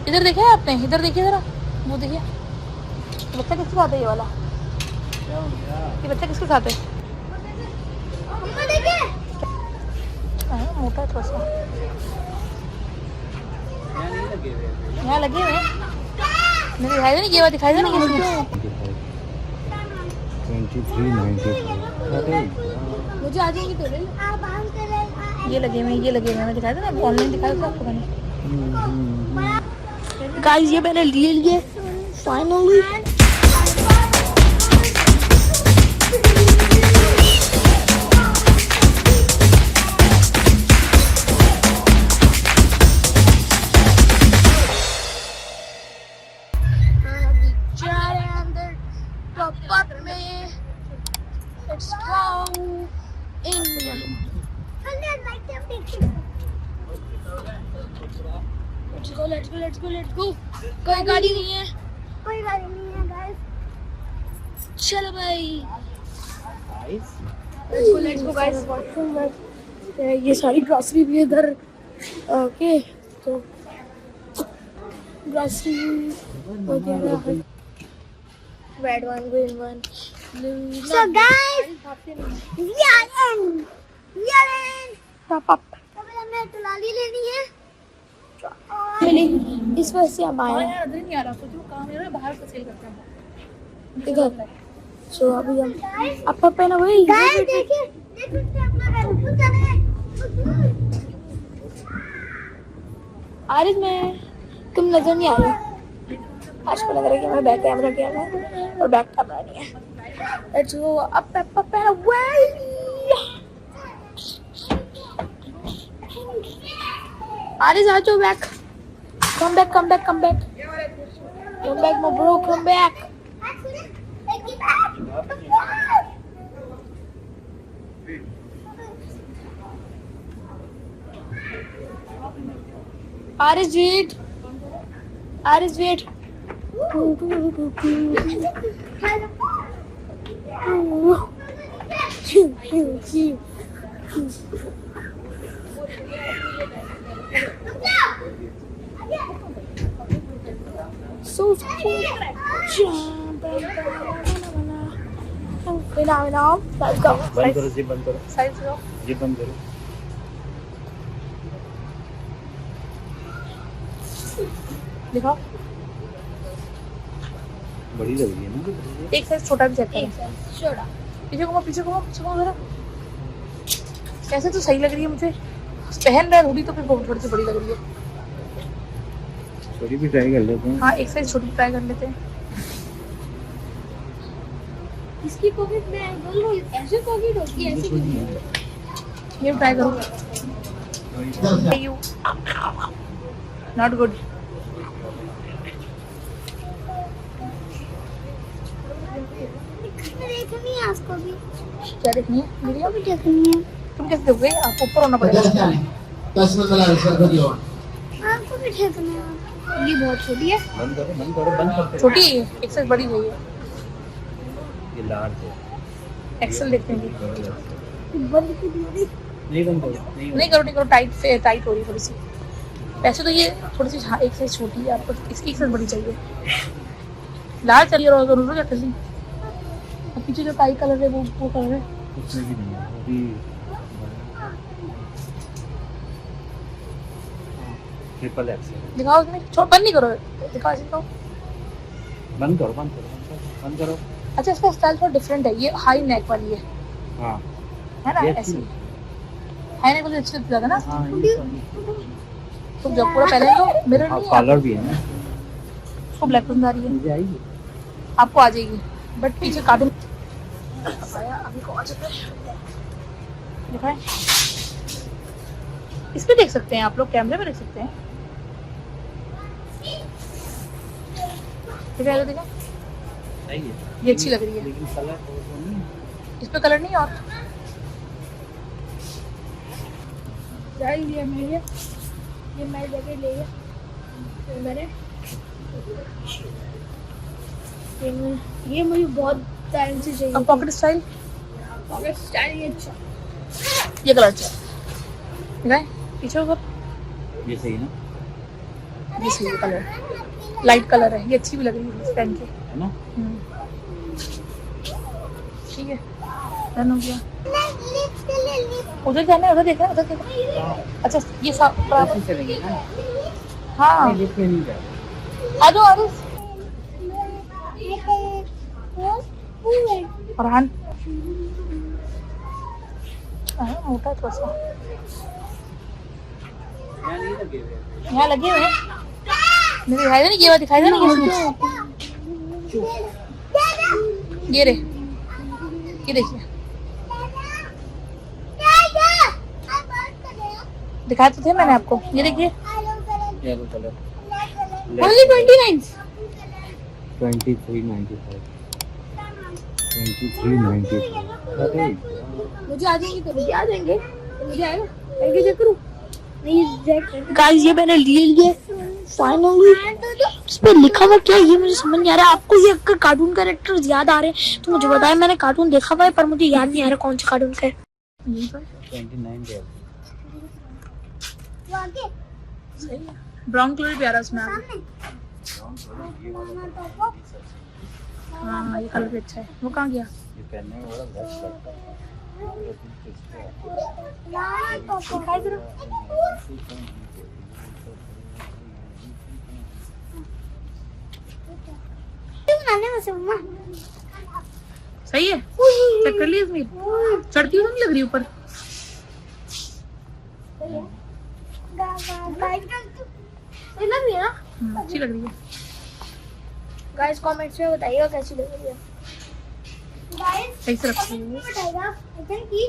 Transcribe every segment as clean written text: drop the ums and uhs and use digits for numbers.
इधर देखा है आपने? इधर देखिए जरा, वो देखिए बच्चा किसके साथ है? ये वाला ये बच्चा किसके साथ है? मोटा है थोड़ा सा। यहाँ लगे हुए नहीं दिखाई दे, नहीं ये बात दिखाई दे ना किसने? 23.95 मुझे आ जाएंगी तो ले लो। ये लगे हुए मैं दिखाई दे ना, ऑनलाइन दिखा दो आपको मैंने। गाइस ये मैंने ले लिए finally. Let's go in. Let's go. कोई गाड़ी नहीं है गाइस। चलो भाई लेट्स गो गाइस। ये सारी ग्रोसरी भी इधर। ओके तो ग्रोसरी वगैरह, red one, green one. So guys, we are in. Top up हमें टुलाली लेनी है। इस वजह से हम आए हैं अंदर नहीं आ रहा, कुछ काम है बाहर से सेल करते हैं इधर। सो अभी हम आपका पहना वही Guys देखिए अपना रेनकोट चले। आरिज में तुम नजर नहीं आ रहे। आज को लग रहा है कि मेरा बैक कैमरा गया है और बैक कैमरा नहीं है। लेट्स गो अप पहना वही। आरिज आ जाओ back. Come back my bro, come back. Aris wait. So cool. Now, let's go. बंद करो जी, बंद करो Size go. जी, बंद करो। दिखाओ। बड़ी लग रही है ना। एक साइज छोटा भी चेक करें। छोटा। पीछे घूमो जरा। कैसे तो सही लग रही है मुझे। पहन रहा हुडी तो फिर बहुत थोड़ी सी बड़ी लग रही है। छोटी भी ट्राई कर लेते हैं। हाँ एक साइज छोटी ट्राई कर लेते हैं। इसकी पॉकेट में बोल रही हूँ, ऐसे पॉकेट होती है, ऐसे क्यों नहीं? ये ट्राई करो। Not good. देखनी है उसको भी। क्या देखनी है वीडियो? भी देखनी है। तुम कैसे देखोगे? आपको ऊपर होना पड़ेगा। आपको भी देखनी है। ये बहुत छोटी है। बंद करो। छोटी है, एक साइज बड़ी है ये। ये लार्ज है। एक्सेल देखते हैं। बड़ी की दूरी। नहीं बंद करो। नहीं करो, टाइट हो रही है थोड़ी सी। वैसे तो ये थोड़ी सी एक साइज छोटी है, आपको इसकी एक साइज बड़ी चाहिए। लाल चाहिए और दोनों क्या कलर? और पीछे जो टाई कलर है वो कलर है। उसमें भी नहीं है अभी। Triple XL. दिखाओ उसमें। बंद नहीं करो, दिखाओ इसको। बंद करो। अच्छा इसका स्टाइल थोड़ा डिफरेंट है। ये हाई नेक वाली है हाँ ना? ये ऐसी अच्छी हाई नेक वाली अच्छी लगती है ना? हाँ तो जब पूरा पहले तो मिरर नहीं है, कलर भी है ना। उसको ब्लैक पसंद आ रही है। मुझे आएगी। आपको आ जाएगी बट पीछे कार्टून अभी को आ जाता है। दिखाएं। इस पे देख सकते हैं आप लोग, कैमरे में देख सकते हैं। देखा सही है। ये अच्छी लग रही है। लेकिन कलर तो नहीं। इस पे कलर नहीं और क्या ही लिया मैंने ये मैं जगह ले लिया मैंने। ये मुझे बहुत टाइम से चाहिए। अब पॉकेट स्टाइल ये अच्छा। ये कलर अच्छा है। पीछे ऊपर ये सही ना। दिस ये कलर लाइट कलर है, ये अच्छी भी लग रही है पहन के। है ना? ठीक है, डन हो गया। उधर जाना है, उधर देखना, उधर देखना। अच्छा ये सब ऐसे चलेंगे ना? हाँ नहीं, लिफ्ट में नहीं जा रहे। आ जाओ, आ जाओ। फरहान मोटा थोड़ा सा यहाँ नहीं लगे हुए हैं। यहाँ लगे हुए हैं। मुझे दिखाई दे नहीं, ये बात दिखाई दे नहीं, ये रे, ये देखिए, दिखाए तो थे मैंने आपको, ये देखिए। Yellow colour only 29। 23.95 23.95। अरे मुझे आ जाएंगे तो मुझे आ जाएंगे, मुझे आएगा, आएंगे चेक करूँ। गाइस ये मैंने ले लिए फाइनली। इस पे लिखा हुआ क्या है ये मुझे समझ नहीं आ रहा है। आपको ये कार्टून कैरेक्टर्स याद आ रहे हैं तो मुझे बताएं। मैंने कार्टून देखा हुआ है पर मुझे याद नहीं आ रहा कौन से कार्टून का है। 29 ब्राउन कलर भी आ रहा है उसमें आगे। हाँ ये कलर भी अच्छा है। वो कहाँ गया? ये पहनने में बड़ा बेस्ट लगता है। दिखाई जरा। सही है, चेक कर ली इसमें चढ़ती हुई तो नहीं लग रही ऊपर। लग रही है ना, अच्छी लग रही है। गाइस कमेंट्स में बताइएगा कैसी लग रही है। गाइस सही से रखी है। बताइएगा अगर की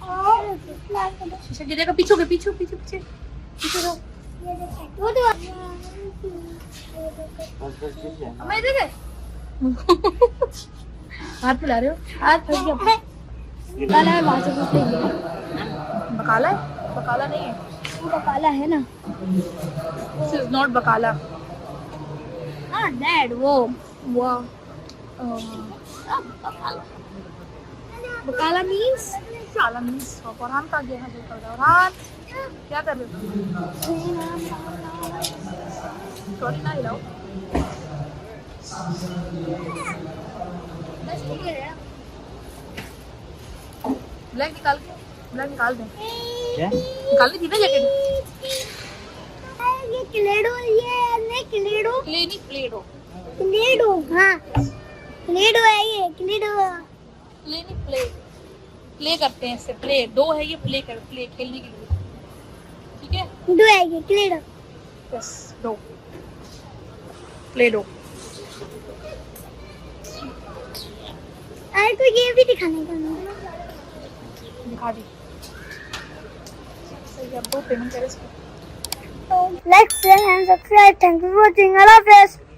और शीशा गिरेगा, पीछे हो गए, पीछे पीछे पीछे पीछे रहो। ये देखो वो तो मैं इधर है। हाथ मिला रहे हो, हाथ फंस गया। काला है, वहां से कुछ नहीं है। बकाला है? बकाला नहीं है, वो काला है ना। दिस इज नॉट बकाला। हाँ दैट वो बकाला मींस काला मीन्स फरहान का गया है। फरहान क्या कर रहे हो? सॉरी ना हिलाओ। ब्लैक निकाल के, ब्लैक निकाल दें। क्या? निकालनी थी ना जैकेट। ये क्लेडो, ये क्लेडो प्लेनी प्लेडो, क्लेडो हाँ क्लेडो है ये क्लेडो। प्लेनी प्ले, प्ले करते हैं इससे। प्ले दो है ये, प्ले कर, प्ले खेलने के लिए। ठीक है, दो है ये क्लेडो। बस दो, प्ले दो। अरे तो ये भी दिखाने का दिखा दी। सही है, अब दो पेमेंट करे इसको। Like share and subscribe. Thank you for watching. अल्लाह हाफिज़।